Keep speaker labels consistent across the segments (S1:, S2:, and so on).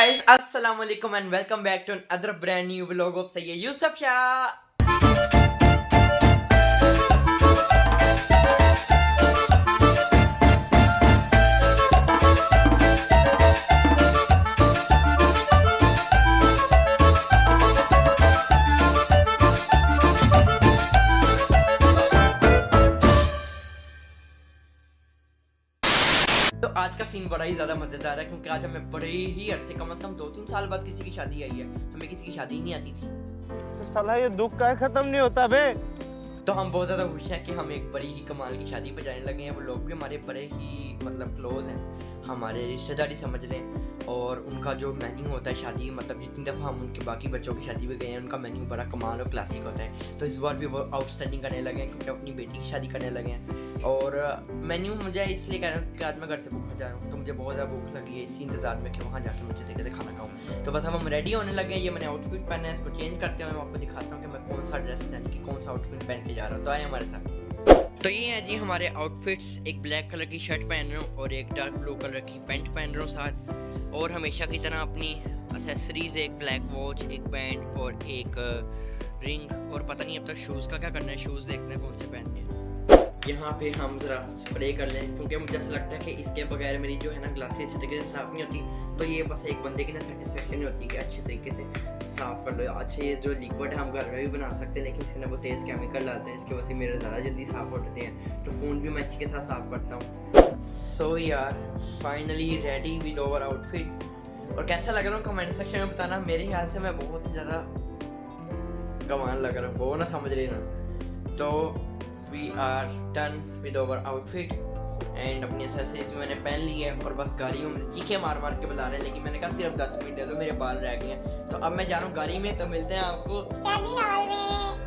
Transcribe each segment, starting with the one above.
S1: guys, Assalamualaikum and welcome back to another brand new vlog of Sayyid Yusuf Shah. तो आज का scene बड़ा ही ज़्यादा मज़ेदार है क्योंकि आज हमें बड़े ही अरसे कम से कम 2-3 साल बाद किसी की शादी आई है। हमें किसी की शादी ही नहीं आती थी।
S2: तो साला ये दुख का खत्म नहीं होता बे।
S1: तो हम बहुत ज़्यादा खुश हैं कि हम एक बड़ी ही कमाल की शादी पर जाने लगे हैं। वो लोग भी हमारे बड़े ही मतलब क्लोज हैं, हमारे रिश्तेदारी समझ लें। और उनका जो मेन्यू होता है शादी, मतलब जितनी दफ़ा हम उनके बाकी बच्चों की शादी में गए हैं, उनका मेन्यू बड़ा कमाल और क्लासिक होता है। तो इस बार भी वो आउटस्टैंडिंग करने लगे हैं क्योंकि अपनी बेटी की शादी करने लगे हैं। और मेन्यू मुझे इसलिए कह रहा हूँ कि आज मैं घर से भूखा जा रहा हूँ, तो मुझे बहुत ज़्यादा भूख लगी है इसी इंतज़ार में कि वहाँ जाकर मुझे देखे खाना खाऊँ। तो बस अब हम रेडी होने लगे हैं। ये मैंने आउटफिट पहना है, इसको चेंज करते हुए मैं आपको दिखाता हूँ कि मैं कौन सा ड्रेस यानी कि कौन सा आउटफिट पहन के जा रहा हूँ। तो आए हमारे साथ। तो ये है जी हमारे आउटफिट्स। एक ब्लैक कलर की शर्ट पहन रहा हूँ और एक डार्क ब्लू कलर की पैंट पहन रहा हूँ साथ। और हमेशा की तरह अपनी एसेसरीज, एक ब्लैक वॉच, एक बैंड और एक रिंग। और पता नहीं अब तक शूज़ का क्या करना है, शूज़ देखते हैं कौन से पहनने हैं। यहाँ पे हम ज़रा स्प्रे कर लें क्योंकि मुझे ऐसा लगता है कि इसके बगैर मेरी जो है ना ग्लासेस अच्छे तरीके से साफ़ नहीं होती। तो ये बस एक बंदे की ना सेटिस्फेक्शन नहीं होती कि अच्छे तरीके से साफ़ कर लो। अच्छा, ये जो लिक्विड है हम घर में भी बना सकते हैं, लेकिन इसके अंदर वो तेज़ केमिकल डालते हैं, इसकी वजह से मेरे ज़्यादा जल्दी साफ़ होते हैं। तो फ़ोन भी मैं इसी के साथ साफ़ करता हूँ। सो यार finally ready with over outfit. और कैसा लग रहा हूँ कमेंट सेक्शन में बताना। मेरे ख्याल से मैं बहुत ही ज़्यादा कमाल लग रहा हूँ, वो ना समझ रही ना। तो we are done with over outfit and अपनी एक्सेसरीज मैंने पहन ली है और बस गाड़ी में चीखे मार मार के बुला रहे हैं, लेकिन मैंने कहा सिर्फ 10 मिनट दे दो, मेरे बाल रह गए हैं। तो अब मैं जा रहा हूँ गाड़ी में, तो मिलते हैं आपको शादी हॉल में।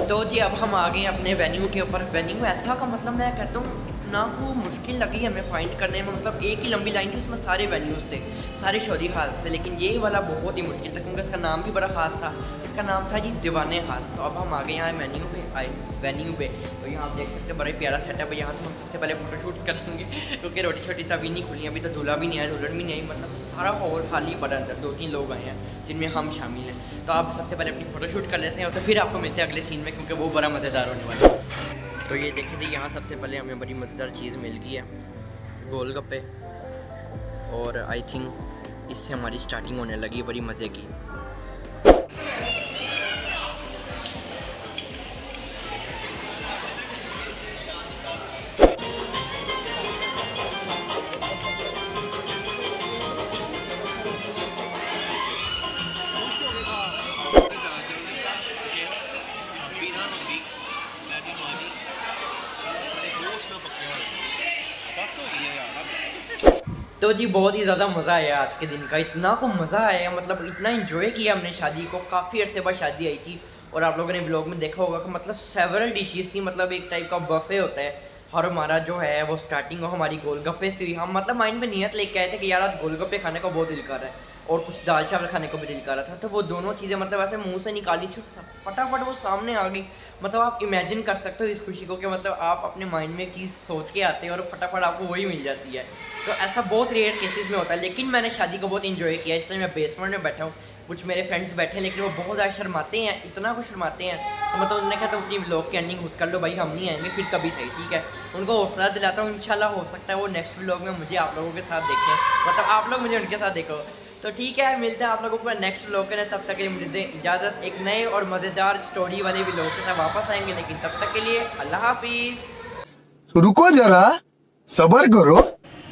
S1: तो जी अब हम आ गए अपने वेन्यू के ऊपर। वेन्यू ऐसा का मतलब मैं कहता हूँ इतना को मुश्किल लगी हमें फाइंड करने में। मतलब एक ही लंबी लाइन थी, उसमें सारे वेन्यूज़ थे, सारे शादी हाल से, लेकिन ये वाला बहुत ही मुश्किल था क्योंकि इसका नाम भी बड़ा ख़ास था। इसका नाम था जी दीवाने हाल। तो अब हम आ गए यहाँ वेन्यू पे। तो यहाँ आप देख सकते हैं बड़ा ही प्यारा सेटअप है। यहाँ तो हम सबसे पहले फोटोशूट्स करेंगे क्योंकि रोटी छोटी तो अभी नहीं खुली, अभी तो दूल्हा भी नहीं आया, दुल्हन भी नहीं आई। मतलब सारा हॉल खाली पड़ा, अंदर 2-3 लोग आए हैं जिनमें हम शामिल हैं। तो आप सबसे पहले अपनी फ़ोटोशूट कर लेते हैं और तो फिर आपको मिलते हैं अगले सीन में क्योंकि वो बड़ा मज़ेदार होने वाला है। तो ये देखिए थी यहाँ सबसे पहले हमें बड़ी मज़ेदार चीज़ मिल गई है, गोलगप्पे। और आई थिंक इससे हमारी स्टार्टिंग होने लगी बड़ी मज़े की। तो जी बहुत ही ज़्यादा मज़ा आया आज के दिन का। इतना को मज़ा आया, मतलब इतना एंजॉय किया हमने शादी को। काफ़ी अरसे बाद शादी आई थी और आप लोगों ने ब्लॉग में देखा होगा कि मतलब सेवरल डिशेस थी, मतलब एक टाइप का बफे होता है। और हमारा जो है वो स्टार्टिंग हो हमारी गोलगप्पे से हुई। हम मतलब माइंड में नियत लेके आए थे कि यार आज गोलगप्पे खाने का बहुत दिल कर रहा है और कुछ दाल चावल खाने को भी दिल कर रहा था। तो वो दोनों चीज़ें मतलब ऐसे मुंह से निकाली थी, फटाफट वो सामने आ गई। मतलब आप इमेजिन कर सकते हो इस खुशी को कि मतलब आप अपने माइंड में एक चीज़ सोच के आते हैं और फटाफट आपको वही मिल जाती है। तो ऐसा बहुत रेयर केसेस में होता है, लेकिन मैंने शादी को बहुत इन्जॉय किया। इस टाइम मैं बेसमेंट में बैठा हूँ, कुछ मेरे फ्रेंड्स बैठे हैं, लेकिन वो बहुत ज़्यादा शर्माते हैं, इतना कुछ शर्माते हैं। तो मतलब उन्होंने कहा तो अपनी व्लॉग की एंडिंग खुद कर लो भाई, हम नहीं आएंगे फिर कभी, सही ठीक है। उनको हौसला दिलाता हूँ, इंशाल्लाह हो सकता है वो नेक्स्ट व्लॉग में मुझे आप लोगों के साथ देखें, मतलब आप लोग मुझे उनके साथ देखो। तो ठीक है, मिलते हैं आप लोगों को नेक्स्ट व्लॉग के लिए। तब तक के लिए मुझे दें इजाज़त। एक नए और मज़ेदार स्टोरी वाले व्लॉग के साथ वापस आएंगे, लेकिन तब तक के लिए अल्लाह हाफिज़।
S2: रुको जरा, सब्र करो।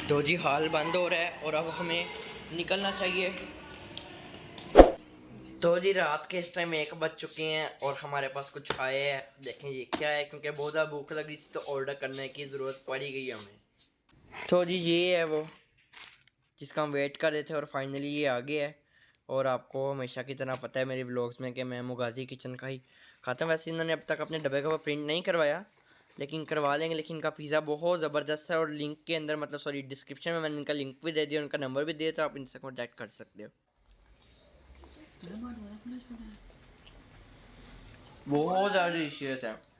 S1: तो जी हाल बंद हो रहा है और अब हमें निकलना चाहिए। तो जी रात के इस टाइम 1 बज चुके हैं और हमारे पास कुछ आए हैं। देखें ये क्या है, क्योंकि बहुत ज़्यादा भूख लगी थी तो ऑर्डर करने की ज़रूरत पड़ी गई हमें। तो जी ये है वो जिसका हम वेट कर रहे थे और फाइनली ये आ गया है। और आपको हमेशा की तरह पता है मेरे व्लॉग्स में कि मैं मुगाजी किचन का ही खाता हूँ। वैसे इन्होंने अब तक अपने डब्बे का प्रिंट नहीं करवाया, लेकिन करवा लेंगे। लेकिन इनका पिज़्ज़ा बहुत ज़बरदस्त है और लिंक के अंदर, मतलब सॉरी डिस्क्रिप्शन में मैंने इनका लिंक भी दे दिया, उनका नंबर भी दिया, तो आप इनसे कॉन्टैक्ट कर सकते हो। बहुत ज़्यादा डिलीशियस है।